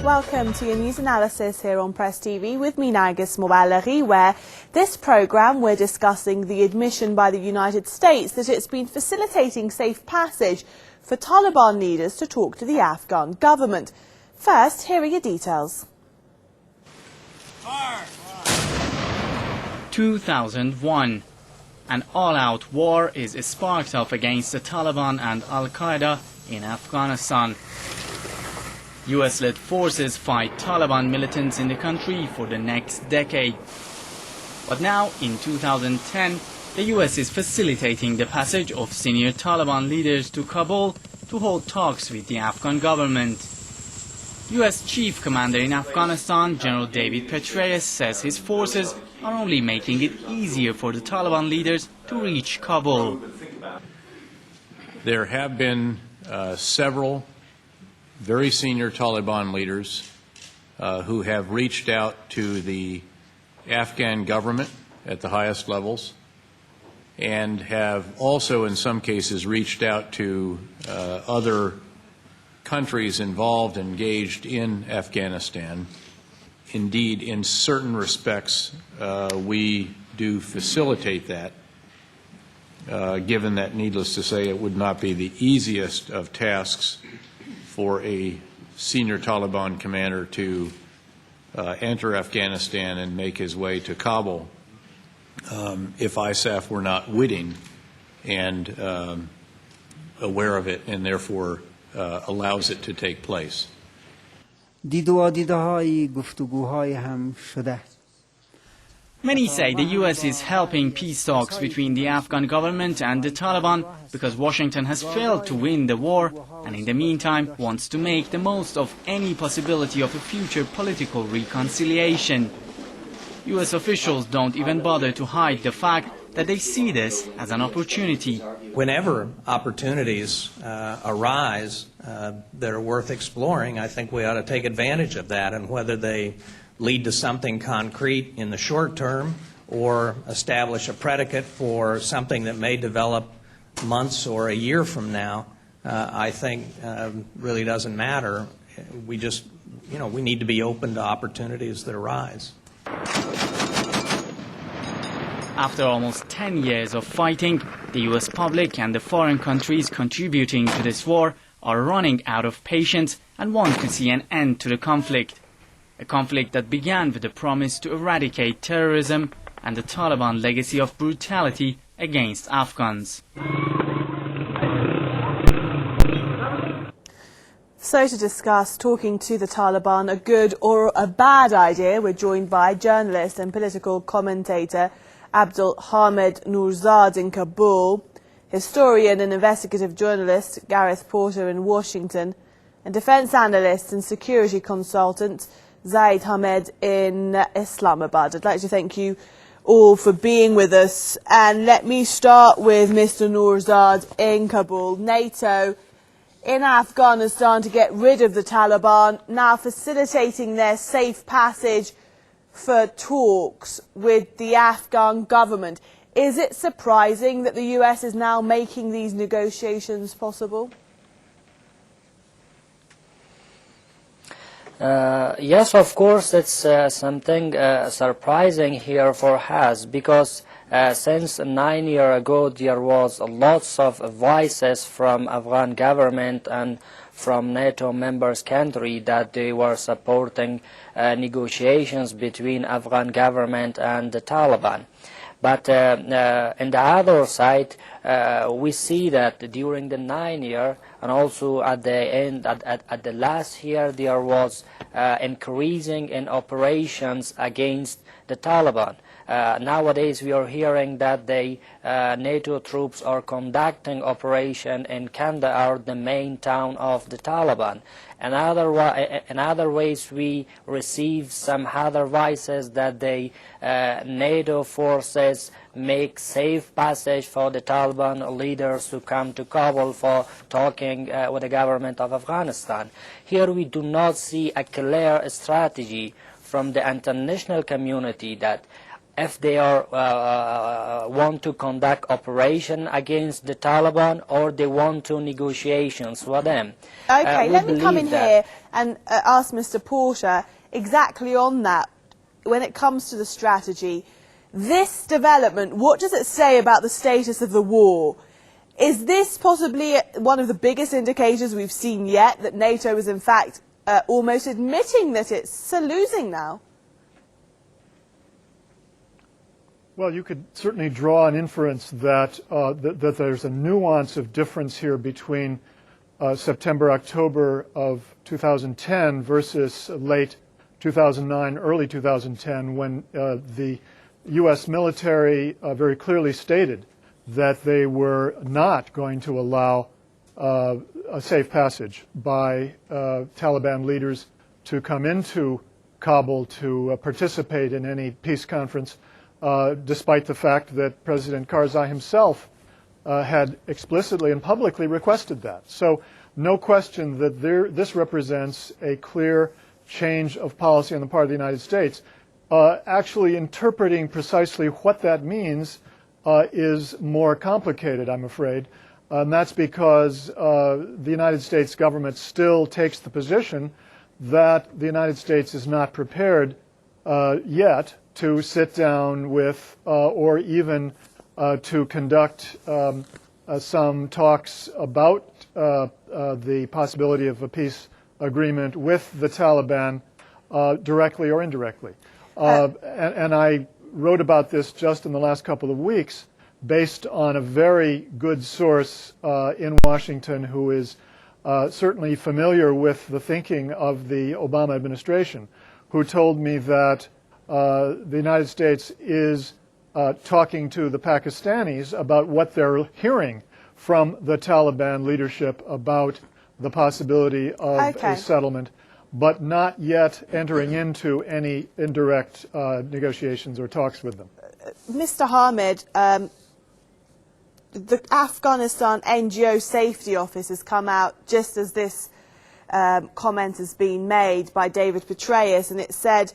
Welcome to your news analysis here on Press TV with me, Nargis Moualari, where this programme we're discussing the admission by the United States that it's been facilitating safe passage for Taliban leaders to talk to the Afghan government. First, here are your details. 2001. An all-out war is sparked off against the Taliban and Al-Qaeda in Afghanistan. US-led forces fight Taliban militants in the country for the next decade. But now, in 2010, the US is facilitating the passage of senior Taliban leaders to Kabul to hold talks with the Afghan government. US Chief Commander in Afghanistan, General David Petraeus, says his forces are only making it easier for the Taliban leaders to reach Kabul. There have been several very senior Taliban leaders who have reached out to the Afghan government at the highest levels and have also in some cases reached out to other countries involved, engaged in Afghanistan. Indeed, in certain respects, we do facilitate that, given that, needless to say, it would not be the easiest of tasks for a senior Taliban commander to enter Afghanistan and make his way to Kabul if ISAF were not witting and aware of it and therefore allows it to take place. Many say the US is helping peace talks between the Afghan government and the Taliban because Washington has failed to win the war and in the meantime wants to make the most of any possibility of a future political reconciliation. US officials don't even bother to hide the fact that they see this as an opportunity. Whenever opportunities arise that are worth exploring, I think we ought to take advantage of that, and whether they lead to something concrete in the short term or establish a predicate for something that may develop months or a year from now, I think really doesn't matter. We just, we need to be open to opportunities that arise. After almost 10 years of fighting, the US public and the foreign countries contributing to this war are running out of patience and want to see an end to the conflict. A conflict that began with the promise to eradicate terrorism and the Taliban legacy of brutality against Afghans. So to discuss talking to the Taliban, a good or a bad idea, we're joined by journalist and political commentator Zaid Hamid Nourzad in Kabul, historian and investigative journalist Gareth Porter in Washington, and defence analyst and security consultant Zaid Hamid in Islamabad. I'd like to thank you all for being with us, and let me start with Mr. Nourzad in Kabul. NATO in Afghanistan to get rid of the Taliban, now facilitating their safe passage for talks with the Afghan government. Is it surprising that the US is now making these negotiations possible? Yes, of course, it's something surprising here for us, because since 9 years ago there was lots of voices from Afghan government and from NATO members country that they were supporting negotiations between Afghan government and the Taliban. But on the other side, we see that during the 9 years and also at the end, at the last year, there was increasing in operations against the Taliban. Nowadays, we are hearing that the NATO troops are conducting operation in Kandahar, the main town of the Taliban. In other ways, we receive some other voices that the NATO forces make safe passage for the Taliban leaders to come to Kabul for talking with the government of Afghanistan. Here we do not see a clear strategy from the international community that if they are want to conduct operation against the Taliban or they want to negotiations with them. Okay, let me come in that. here and ask Mr. Porter exactly on that. When it comes to the strategy, this development, what does it say about the status of the war? Is this possibly one of the biggest indicators we've seen yet that NATO is in fact almost admitting that it's losing now? Well, you could certainly draw an inference that, that there's a nuance of difference here between September, October of 2010 versus late 2009, early 2010, when the U.S. military very clearly stated that they were not going to allow a safe passage by Taliban leaders to come into Kabul to participate in any peace conference, despite the fact that President Karzai himself had explicitly and publicly requested that. So no question that this represents a clear change of policy on the part of the United States. Actually interpreting precisely what that means is more complicated, I'm afraid. And that's because the United States government still takes the position that the United States is not prepared yet to sit down with or even to conduct some talks about the possibility of a peace agreement with the Taliban directly or indirectly. And I wrote about this just in the last couple of weeks based on a very good source in Washington who is certainly familiar with the thinking of the Obama administration, who told me that the United States is talking to the Pakistanis about what they're hearing from the Taliban leadership about the possibility of a settlement, but not yet entering into any indirect negotiations or talks with them. Mr. Hamid, the Afghanistan NGO Safety Office has come out just as this comment has been made by David Petraeus, and it said,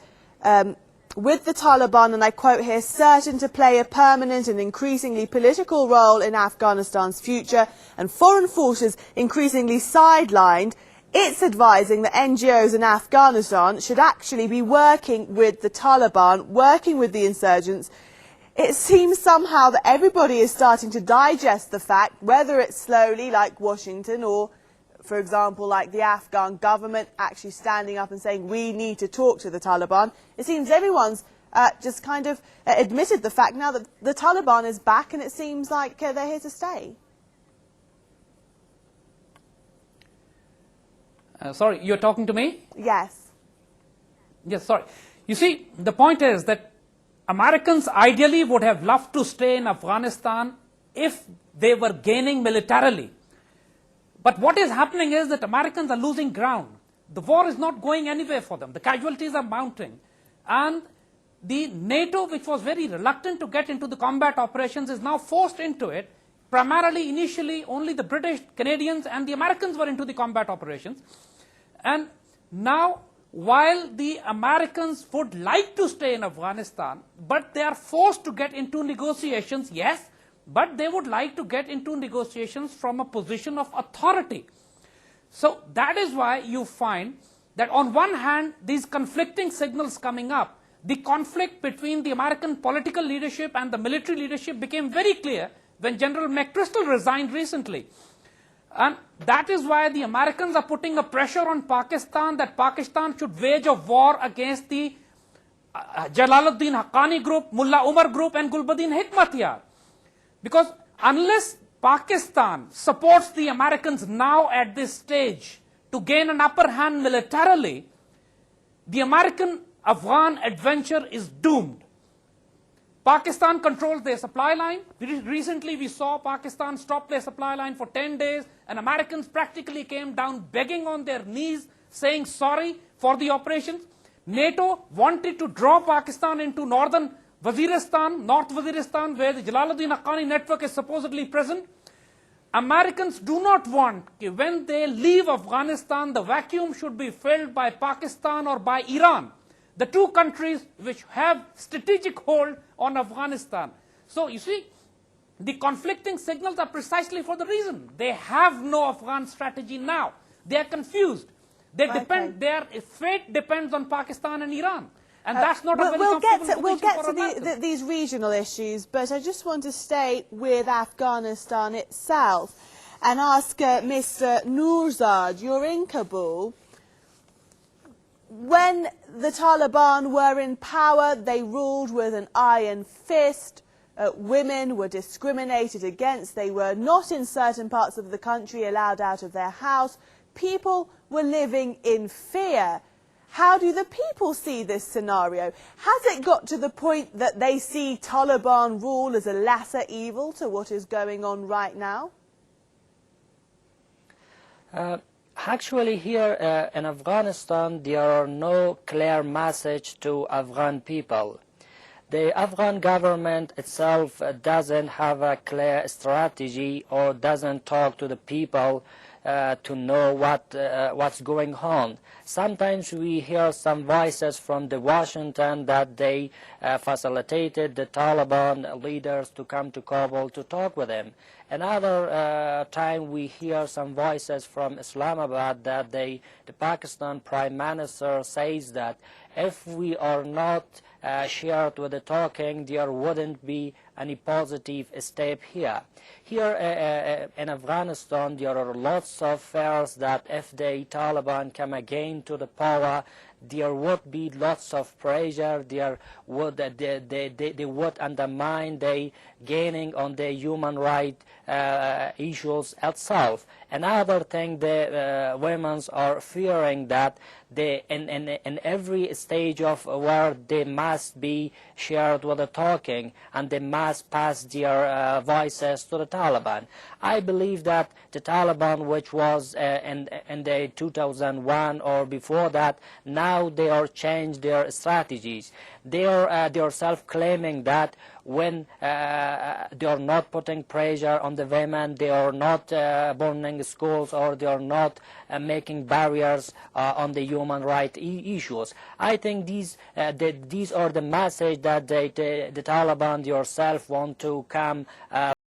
with the Taliban, and I quote here, certain to play a permanent and increasingly political role in Afghanistan's future and foreign forces increasingly sidelined, it's advising that NGOs in Afghanistan should actually be working with the Taliban, working with the insurgents. It seems somehow that everybody is starting to digest the fact, whether it's slowly like Washington or, for example, like the Afghan government actually standing up and saying we need to talk to the Taliban. It seems everyone's just kind of admitted the fact now that the Taliban is back, and it seems like they're here to stay. Sorry, you're talking to me? Yes. Yes, sorry. You see, the point is that Americans ideally would have loved to stay in Afghanistan if they were gaining militarily. But what is happening is that Americans are losing ground. The war is not going anywhere for them. The casualties are mounting. And the NATO, which was very reluctant to get into the combat operations, is now forced into it. Primarily, initially, only the British, Canadians, and the Americans were into the combat operations. And now, while the Americans would like to stay in Afghanistan, but they are forced to get into negotiations, yes, but they would like to get into negotiations from a position of authority. So that is why you find that on one hand, these conflicting signals coming up, the conflict between the American political leadership and the military leadership became very clear when General McChrystal resigned recently. And that is why the Americans are putting a pressure on Pakistan that Pakistan should wage a war against the Jalaluddin Haqqani group, Mullah Umar group, and Gulbuddin Hikmatyar. Because unless Pakistan supports the Americans now at this stage to gain an upper hand militarily, the American-Afghan adventure is doomed. Pakistan controls their supply line. Recently we saw Pakistan stop their supply line for 10 days, and Americans practically came down begging on their knees, saying sorry for the operations. NATO wanted to draw Pakistan into northern Waziristan, North Waziristan, where the Jalaluddin Haqqani network is supposedly present. Americans do not want, when they leave Afghanistan, the vacuum should be filled by Pakistan or by Iran. the two countries which have strategic hold on Afghanistan. So you see, the conflicting signals are precisely for the reason. They have no Afghan strategy now. They are confused. They depend, their fate depends on Pakistan and Iran. And that's not a very comfortable we'll position get for to Americans. these regional issues, but I just want to stay with Afghanistan itself and ask Mr. Noorzad, you're in Kabul. When the Taliban were in power, they ruled with an iron fist. Women were discriminated against. They were not in certain parts of the country allowed out of their house. People were living in fear. How do the people see this scenario? Has it got to the point that they see Taliban rule as a lesser evil to what is going on right now? Actually, here in Afghanistan, there are no clear message to Afghan people. The Afghan government itself doesn't have a clear strategy or doesn't talk to the people to know what's going on. Sometimes we hear some voices from the Washington that they facilitated the Taliban leaders to come to Kabul to talk with them. Another time we hear some voices from Islamabad that the Pakistan Prime Minister says that if we are not shared with the talking, there wouldn't be any positive step here. Here in Afghanistan, there are lots of fears that if the Taliban come again to the power, there would be lots of pressure. They would undermine the gaining on the human rights issues itself. Another thing, the women are fearing that in every stage of war they must be shared with the talking and they must pass their voices to the Taliban. I believe that the Taliban, which was in the 2001 or before that, now they are changed their strategies. They are self-claiming that when they are not putting pressure on the women, they are not burning schools, or they are not making barriers on the human rights issues. I think these are the message that the Taliban yourself want to come